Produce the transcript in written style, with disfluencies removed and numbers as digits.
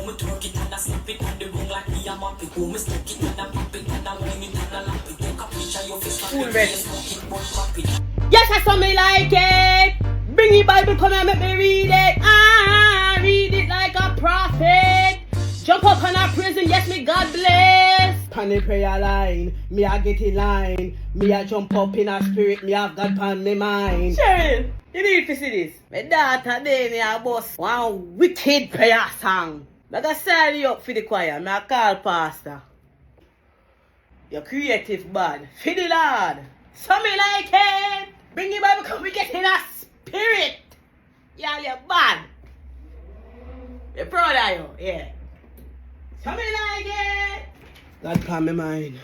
me twerk it and I slap it on the room like me a mop it. Oh, me stuck it and I pop it and I wine it and I lap it. Take a picture of your face like Cool, the man. face, smoke it, but pop it. Yes, I saw me like it. Bring the Bible, come and make me read it. Ah, read it like a prophet. Jump up on a prison, yes, me God bless. Pan the prayer line, me a get in line. Me a jump up in a spirit, me have God pan me mind. Cheryl, you need to see this. My daughter day me a boss one wicked prayer song. Like I sign you up for the choir, me a call pastor. You're creative, bad. For the Lord. So me like it. Bring the Bible, come we get in a spirit. Yeah, you're bad. You're proud of you, yeah. So me like it. God calm my mind.